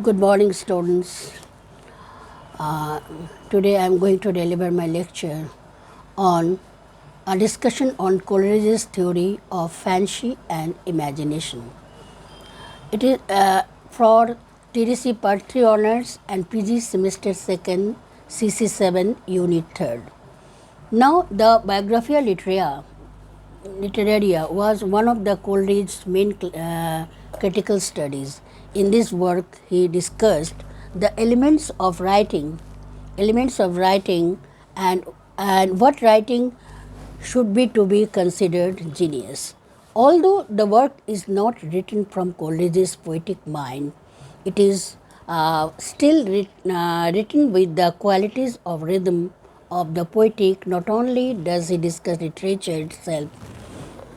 Good morning, students. Uh, Today I am going to deliver my lecture on a discussion on Coleridge's theory of fancy and imagination. It is for TDC Part 3 Honours and PG Semester 2nd, CC 7, Unit 3rd. Now, the Biographia Literaria was one of the Coleridge's main critical studies. In this work, he discussed the elements of writing, and what writing should be to be considered genius. Although the work is not written from Coleridge's poetic mind, it is still written with the qualities of rhythm of the poetic. Not only does he discuss literature itself,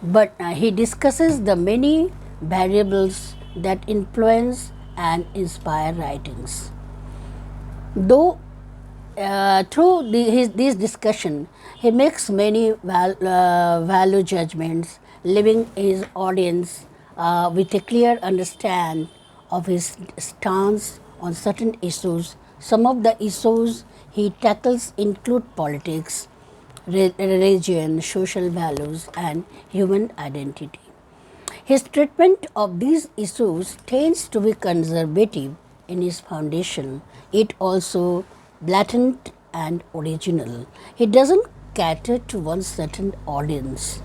but he discusses the many variables that influence and inspire writings. Though through this discussion, he makes many value judgments, leaving his audience with a clear understanding of his stance on certain issues. Some of the issues he tackles include politics, religion, social values, and human identity. His treatment of these issues tends to be conservative in his foundation, yet also blatant and original. He doesn't cater to one certain audience.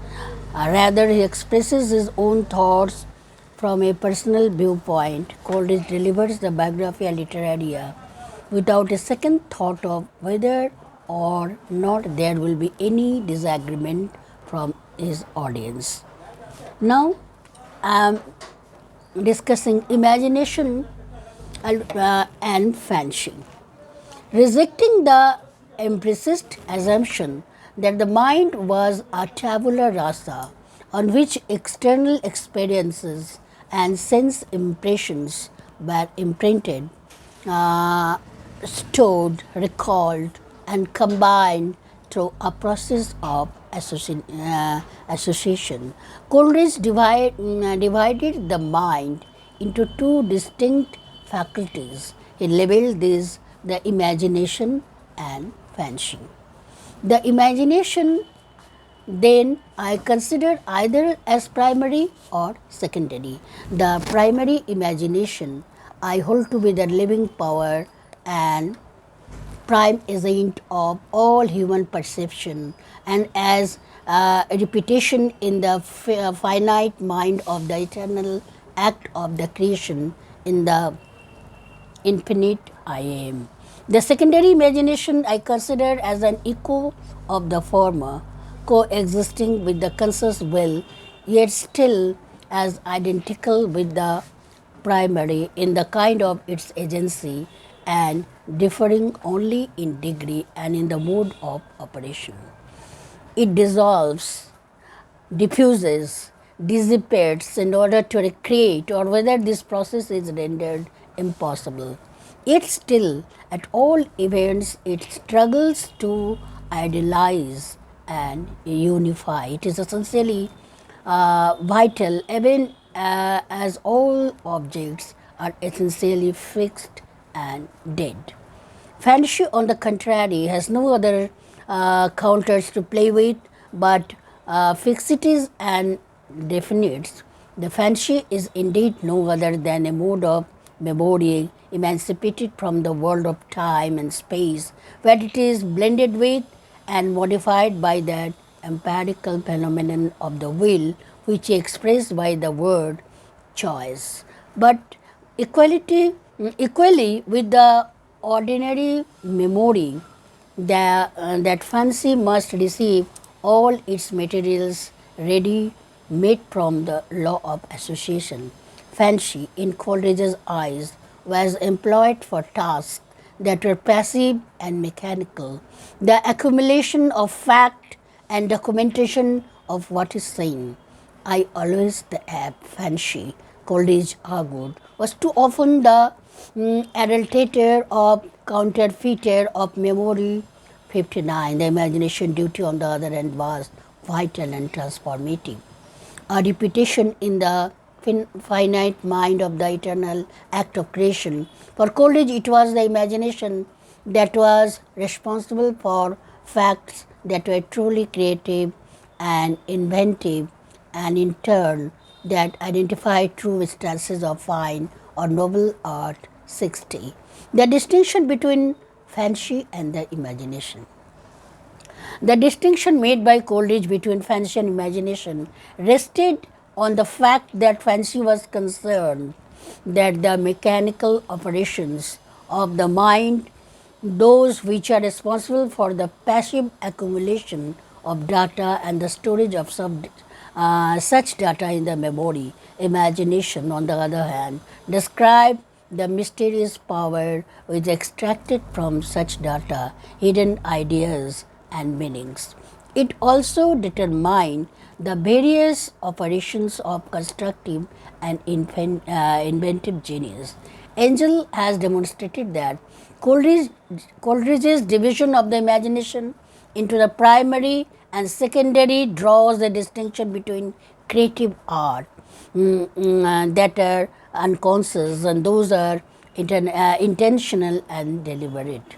Rather, he expresses his own thoughts from a personal viewpoint. Coleridge delivers the Biographia Literaria without a second thought of whether or not there will be any disagreement from his audience. Now, I am discussing imagination and fancy. Rejecting the empiricist assumption that the mind was a tabula rasa on which external experiences and sense impressions were imprinted, stored, recalled, and combined through a process of association. Coleridge divided the mind into two distinct faculties. He labeled these the imagination and fancy. The imagination then I consider either as primary or secondary. The primary imagination I hold to be the living power and prime agent of all human perception, and as a repetition in the finite mind of the eternal act of the creation in the infinite I am. The secondary imagination I consider as an echo of the former, coexisting with the conscious will, yet still as identical with the primary in the kind of its agency and differing only in degree and in the mode of operation. It dissolves, diffuses, dissipates in order to recreate, or whether this process is rendered impossible. Yet still, at all events, it struggles to idealize and unify. It is essentially vital, even as all objects are essentially fixed and dead. Fantasy, on the contrary, has no other counters to play with but fixities and definites. The fancy is indeed no other than a mode of memory emancipated from the world of time and space, where it is blended with and modified by that empirical phenomenon of the will, which is expressed by the word choice. But equally with the ordinary memory, that fancy must receive all its materials ready made from the law of association. Fancy, in Coleridge's eyes, was employed for tasks that were passive and mechanical, the accumulation of fact and documentation of what is seen. I always the apt fancy, Coleridge argued, was too often the adulterator or counterfeiter of memory. 59. The imagination duty, on the other hand, was vital and transformative. A repetition in the finite mind of the eternal act of creation. For Coleridge, it was the imagination that was responsible for facts that were truly creative and inventive, and in turn that identified true instances of fine or noble art. 60. The distinction between fancy and the imagination. The distinction made by Coleridge between fancy and imagination rested on the fact that fancy was concerned that the mechanical operations of the mind, those which are responsible for the passive accumulation of data and the storage of such data in the memory. Imagination, on the other hand, describe the mysterious power which extracted from such data hidden ideas and meanings. It also determined the various operations of constructive and inventive genius. Angel has demonstrated that Coleridge's division of the imagination into the primary and secondary draws the distinction between creative art that are unconscious and those are intentional and deliberate.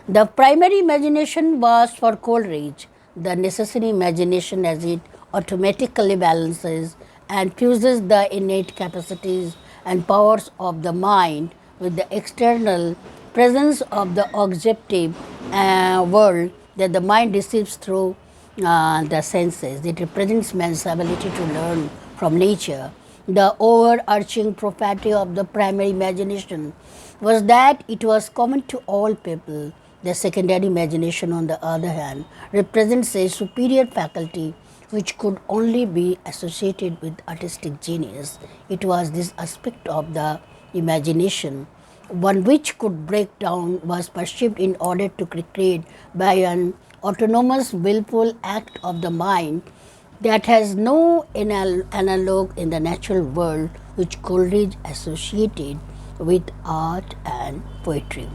The primary imagination was for Coleridge the necessary imagination, as it automatically balances and fuses the innate capacities and powers of the mind with the external presence of the objective world that the mind receives through the senses. It represents man's ability to learn from nature. The overarching property of the primary imagination was that it was common to all people. The secondary imagination, on the other hand, represents a superior faculty which could only be associated with artistic genius. It was this aspect of the imagination, one which could break down, was perceived in order to create by an autonomous, willful act of the mind that has no analog in the natural world, which Coleridge associated with art and poetry.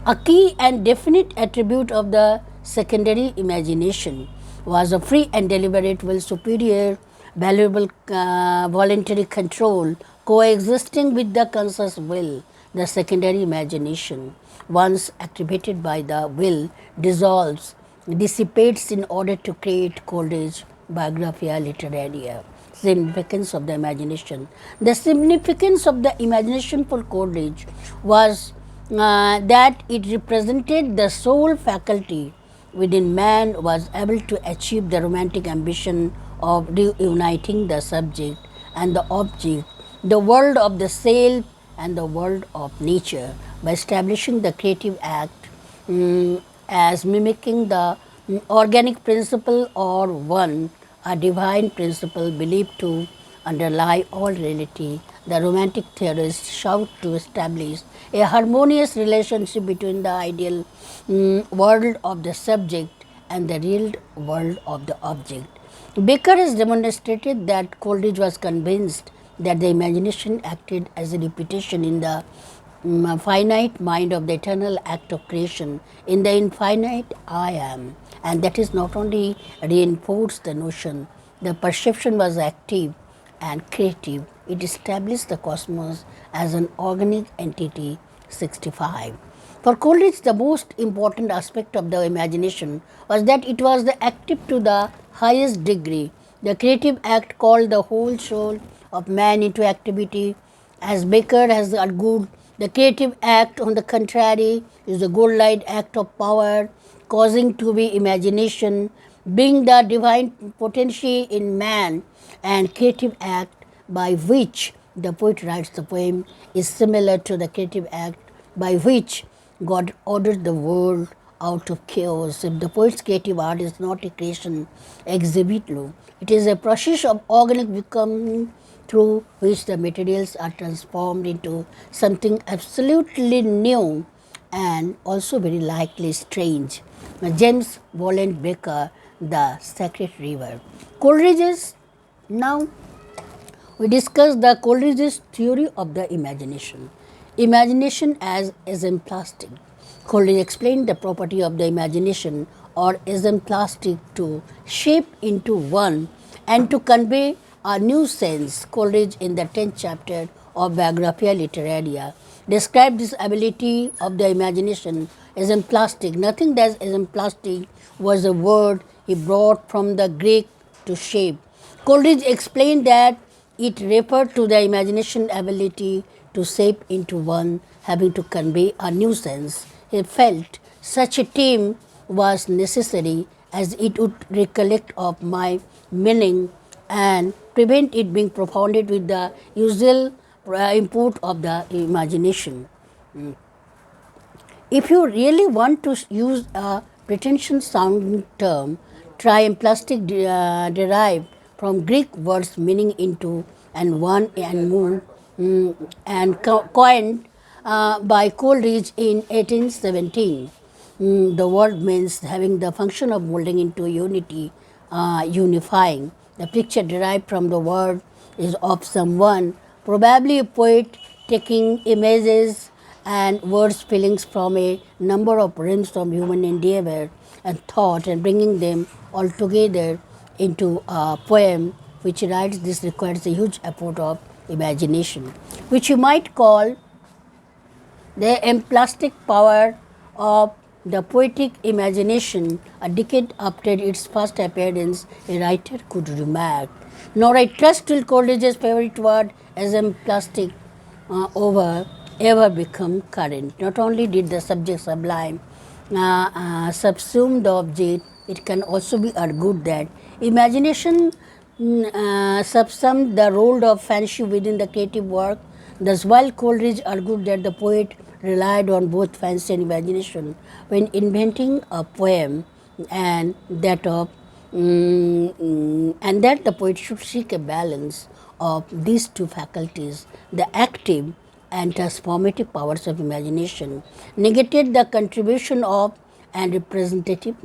A key and definite attribute of the secondary imagination was a free and deliberate will, superior, valuable voluntary control coexisting with the conscious will. The secondary imagination, once activated by the will, dissolves, dissipates in order to create Coleridge Biographia Literaria. Significance of the imagination. The significance of the imagination for Coleridge was that it represented the sole faculty within man was able to achieve the romantic ambition of reuniting the subject and the object, the world of the self and the world of nature, by establishing the creative act as mimicking the organic principle or one, a divine principle believed to underlie all reality. The romantic theorists shout to establish a harmonious relationship between the ideal world of the subject and the real world of the object. Baker has demonstrated that Coleridge was convinced that the imagination acted as a repetition in the finite mind of the eternal act of creation, in the infinite I am, and that is not only reinforced the notion, the perception was active and creative. It established the cosmos as an organic entity. 65. For Coleridge, the most important aspect of the imagination was that it was the active to the highest degree. The creative act called the whole soul of man into activity. As Baker has argued, the creative act, on the contrary, is the godlike act of power, causing to be imagination, being the divine potency in man, and creative act by which the poet writes the poem is similar to the creative act by which God ordered the world out of chaos. If the poet's creative art is not a creation ex nihilo, it is a process of organic becoming through which the materials are transformed into something absolutely new and also very likely strange. James Walland Baker, The Sacred River. Coleridge's, now we discuss the Coleridge's theory of the imagination. Imagination as exemplastic. Coleridge explained the property of the imagination or exemplastic to shape into one and to convey a new sense. Coleridge, in the 10th chapter of Biographia Literaria, described this ability of the imagination as emplastic. Nothing that is emplastic was a word he brought from the Greek to shape. Coleridge explained that it referred to the imagination ability to shape into one having to convey a new sense. He felt such a team was necessary as it would recollect of my meaning and prevent it being propounded with the usual import of the imagination. If you really want to use a pretentious sounding term, try emplastic derived from Greek words meaning into and one and moon, and coined by Coleridge in 1817. The word means having the function of molding into unity, unifying. The picture derived from the word is of someone, probably a poet, taking images and words feelings from a number of realms of human endeavor and thought and bringing them all together into a poem which writes. This requires a huge effort of imagination, which you might call the emplastic power of the poetic imagination. A decade after its first appearance, a writer could remark, "Nor I trust till Coleridge's favorite word as emplastic over ever become current." Not only did the subject sublime subsume the object, it can also be argued that imagination subsumed the role of fancy within the creative work. Thus, while Coleridge argued that the poet relied on both fancy and imagination when inventing a poem, and that the poet should seek a balance of these two faculties, the active and transformative powers of imagination, negated the contribution of and representative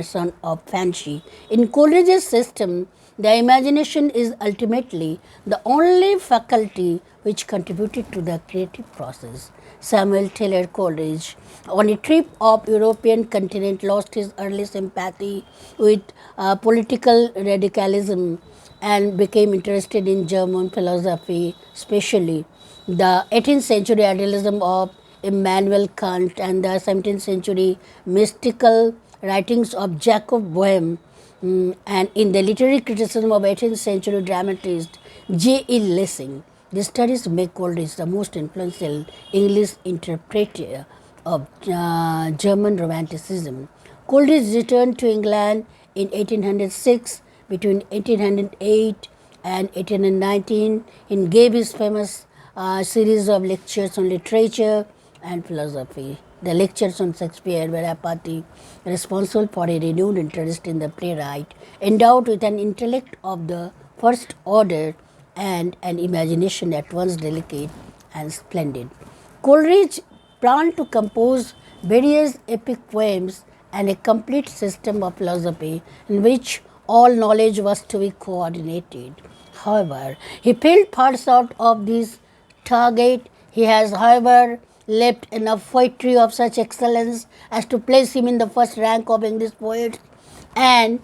son of fancy. In Coleridge's system, the imagination is ultimately the only faculty which contributed to the creative process. Samuel Taylor Coleridge, on a trip of European continent, lost his early sympathy with political radicalism and became interested in German philosophy, especially the 18th century idealism of Immanuel Kant and the 17th century mystical writings of Jacob Boehme, and in the literary criticism of 18th century dramatist J.E. Lessing. These studies make Coleridge the most influential English interpreter of German Romanticism. Coleridge returned to England in 1806. Between 1808 and 1819, he gave his famous series of lectures on literature and philosophy. The lectures on Shakespeare were apathy, responsible for a renewed interest in the playwright, endowed with an intellect of the first order and an imagination at once delicate and splendid. Coleridge planned to compose various epic poems and a complete system of philosophy in which all knowledge was to be coordinated. However, he failed far short of this target. He has, however, left enough poetry of such excellence as to place him in the first rank of English poets, and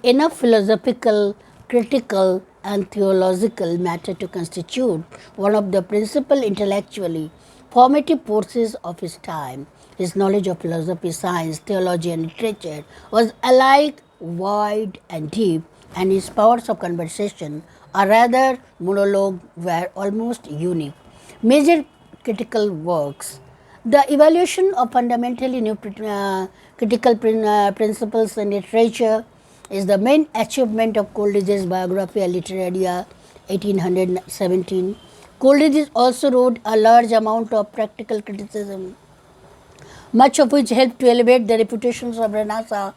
enough philosophical, critical, and theological matter to constitute one of the principal intellectually formative forces of his time. His knowledge of philosophy, science, theology, and literature was alike wide and deep, and his powers of conversation, or rather monologue, were almost unique. Major critical works. The evaluation of fundamentally new critical principles in literature is the main achievement of Coleridge's Biographia Literaria 1817. Coleridge also wrote a large amount of practical criticism, much of which helped to elevate the reputations of Renaissance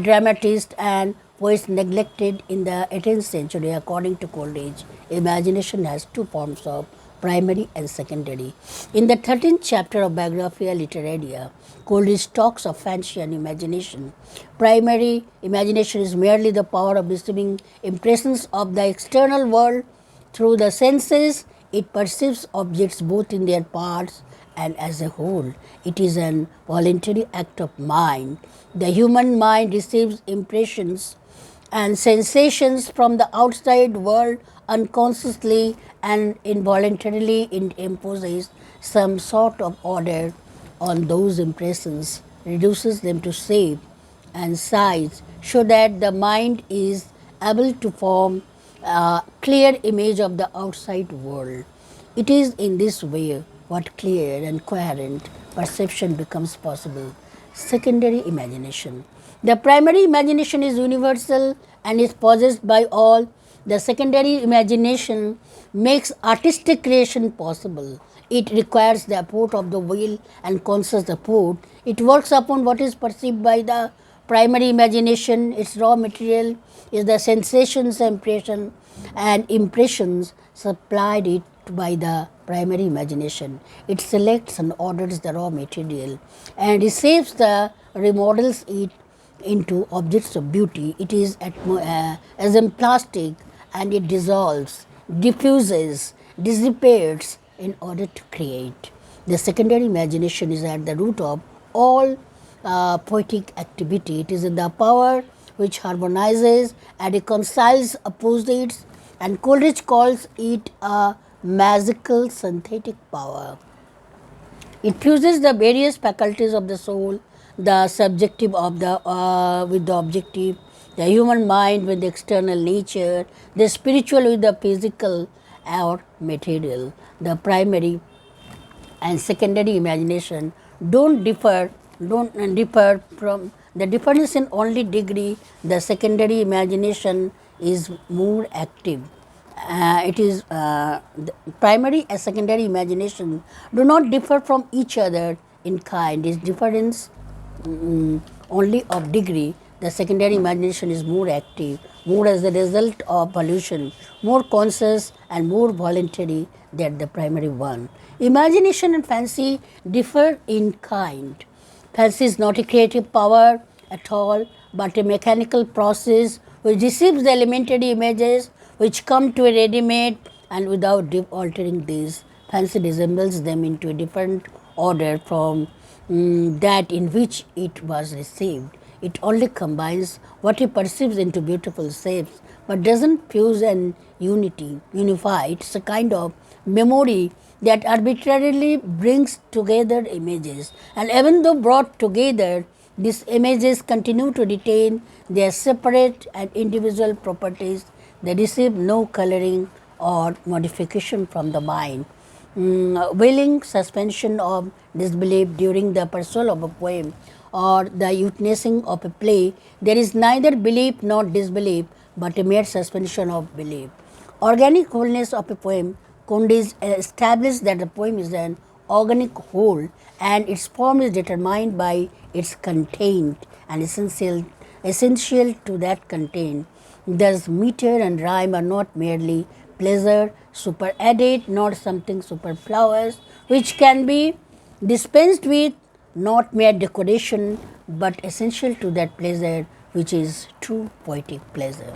dramatists and poets neglected in the 18th century. According to Coleridge, imagination has two forms of primary and secondary. In the 13th chapter of Biographia Literaria, Coleridge talks of fancy and imagination. Primary imagination is merely the power of receiving impressions of the external world through the senses. It perceives objects both in their parts and as a whole. It is an voluntary act of mind. The human mind receives impressions and sensations from the outside world unconsciously and involuntarily it imposes some sort of order on those impressions, reduces them to shape and size so that the mind is able to form a clear image of the outside world. It is in this way what clear and coherent perception becomes possible. Secondary imagination. The primary imagination is universal and is possessed by all. The secondary imagination makes artistic creation possible. It requires the effort of the will and conscious effort. It works upon what is perceived by the primary imagination. Its raw material is the sensations, impression, and impressions supplied it by the primary imagination. It selects and orders the raw material and receives the remodels it into objects of beauty. It is as in plastic, and it dissolves, diffuses, dissipates in order to create. The secondary imagination is at the root of all poetic activity. It is in the power which harmonizes and reconciles opposites, and Coleridge calls it a magical synthetic power. It fuses the various faculties of the soul, the subjective of the with the objective, the human mind with the external nature, the spiritual with the physical or material. The primary and secondary imagination don't differ from the difference in only degree. The secondary imagination is more active. It is the primary and secondary imagination do not differ from each other in kind. Its difference only of degree. The secondary imagination is more active, more as a result of pollution, more conscious and more voluntary than the primary one. Imagination and fancy differ in kind. Fancy is not a creative power at all, but a mechanical process which receives the elementary images which come to a ready-made, and without altering these, fancy resembles them into a different order from that in which it was received. It only combines what he perceives into beautiful shapes, but doesn't fuse and unify. It's a kind of memory that arbitrarily brings together images, and even though brought together, these images continue to retain their separate and individual properties. They receive no coloring or modification from the mind. Willing suspension of disbelief during the perusal of a poem or the witnessing of a play, there is neither belief nor disbelief, but a mere suspension of belief. Organic wholeness of a poem. Coleridge established that the poem is an organic whole, and its form is determined by its content and essential to that content. Thus, meter and rhyme are not merely pleasure superadded, not something superfluous which can be dispensed with, not mere decoration, but essential to that pleasure which is true poetic pleasure.